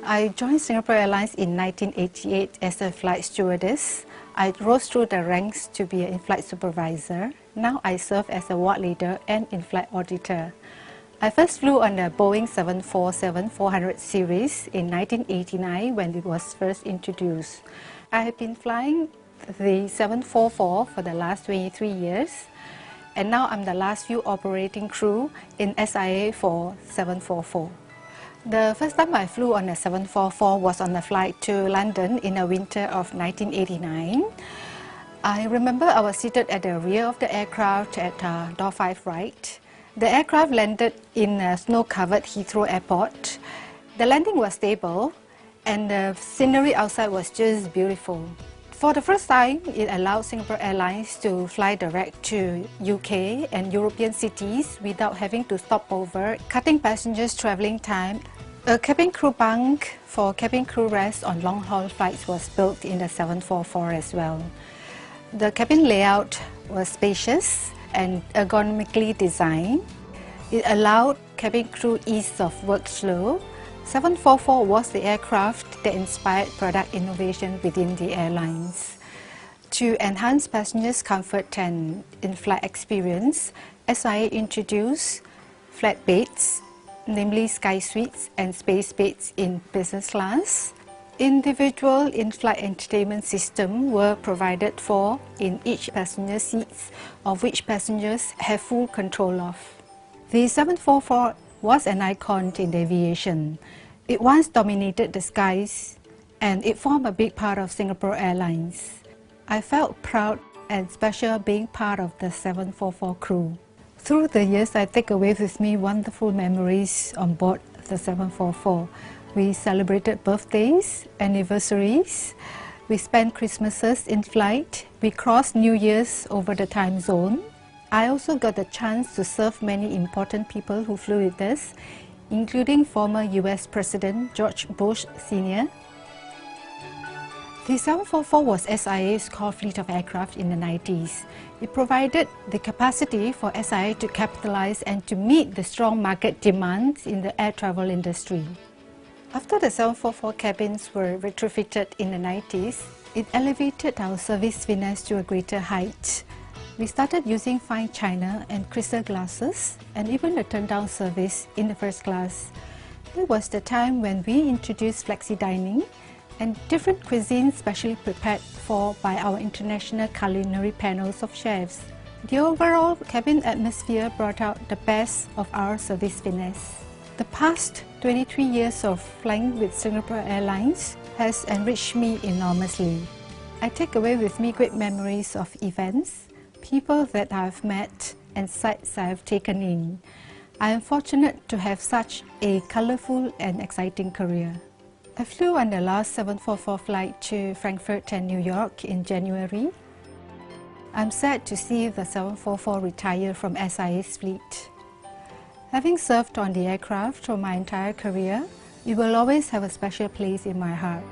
I joined Singapore Airlines in 1988 as a flight stewardess. I rose through the ranks to be an in-flight supervisor. Now I serve as a ward leader and in-flight auditor. I first flew on the Boeing 747-400 series in 1989 when it was first introduced. I have been flying the 744 for the last 23 years, and now I'm the last few operating crew in SIA for 744. The first time I flew on a 744 was on a flight to London in the winter of 1989. I remember I was seated at the rear of the aircraft at door 5 right. The aircraft landed in a snow-covered Heathrow Airport. The landing was stable and the scenery outside was just beautiful. For the first time, it allowed Singapore Airlines to fly direct to UK and European cities without having to stop over, cutting passengers' travelling time. A cabin crew bunk for cabin crew rest on long-haul flights was built in the 744 as well. The cabin layout was spacious and ergonomically designed. It allowed cabin crew ease of workflow. 744 was the aircraft that inspired product innovation within the airlines. To enhance passengers' comfort and in-flight experience, SIA introduced flat beds, namely Sky Suites and Space Beds in business class. Individual in-flight entertainment systems were provided for in each passenger seats, of which passengers have full control of. The 744 was an icon in aviation. It once dominated the skies and it formed a big part of Singapore Airlines. I felt proud and special being part of the 744 crew. Through the years, I take away with me wonderful memories on board the 744. We celebrated birthdays, anniversaries, we spent Christmases in flight, we crossed New Year's over the time zone. I also got the chance to serve many important people who flew with us, including former US President George Bush Sr. The 744 was SIA's core fleet of aircraft in the 90s. It provided the capacity for SIA to capitalize and to meet the strong market demands in the air travel industry. After the 744 cabins were retrofitted in the 90s, it elevated our service finesse to a greater height. We started using fine china and crystal glasses and even a turn-down service in the first class. It was the time when we introduced flexi dining and different cuisines specially prepared for by our international culinary panels of chefs. The overall cabin atmosphere brought out the best of our service finesse. The past 23 years of flying with Singapore Airlines has enriched me enormously. I take away with me great memories of events, people that I've met, and sites I've taken in. I am fortunate to have such a colorful and exciting career. I flew on the last 744 flight to Frankfurt and New York in January. I'm sad to see the 744 retire from SIA's fleet. Having served on the aircraft for my entire career, it will always have a special place in my heart.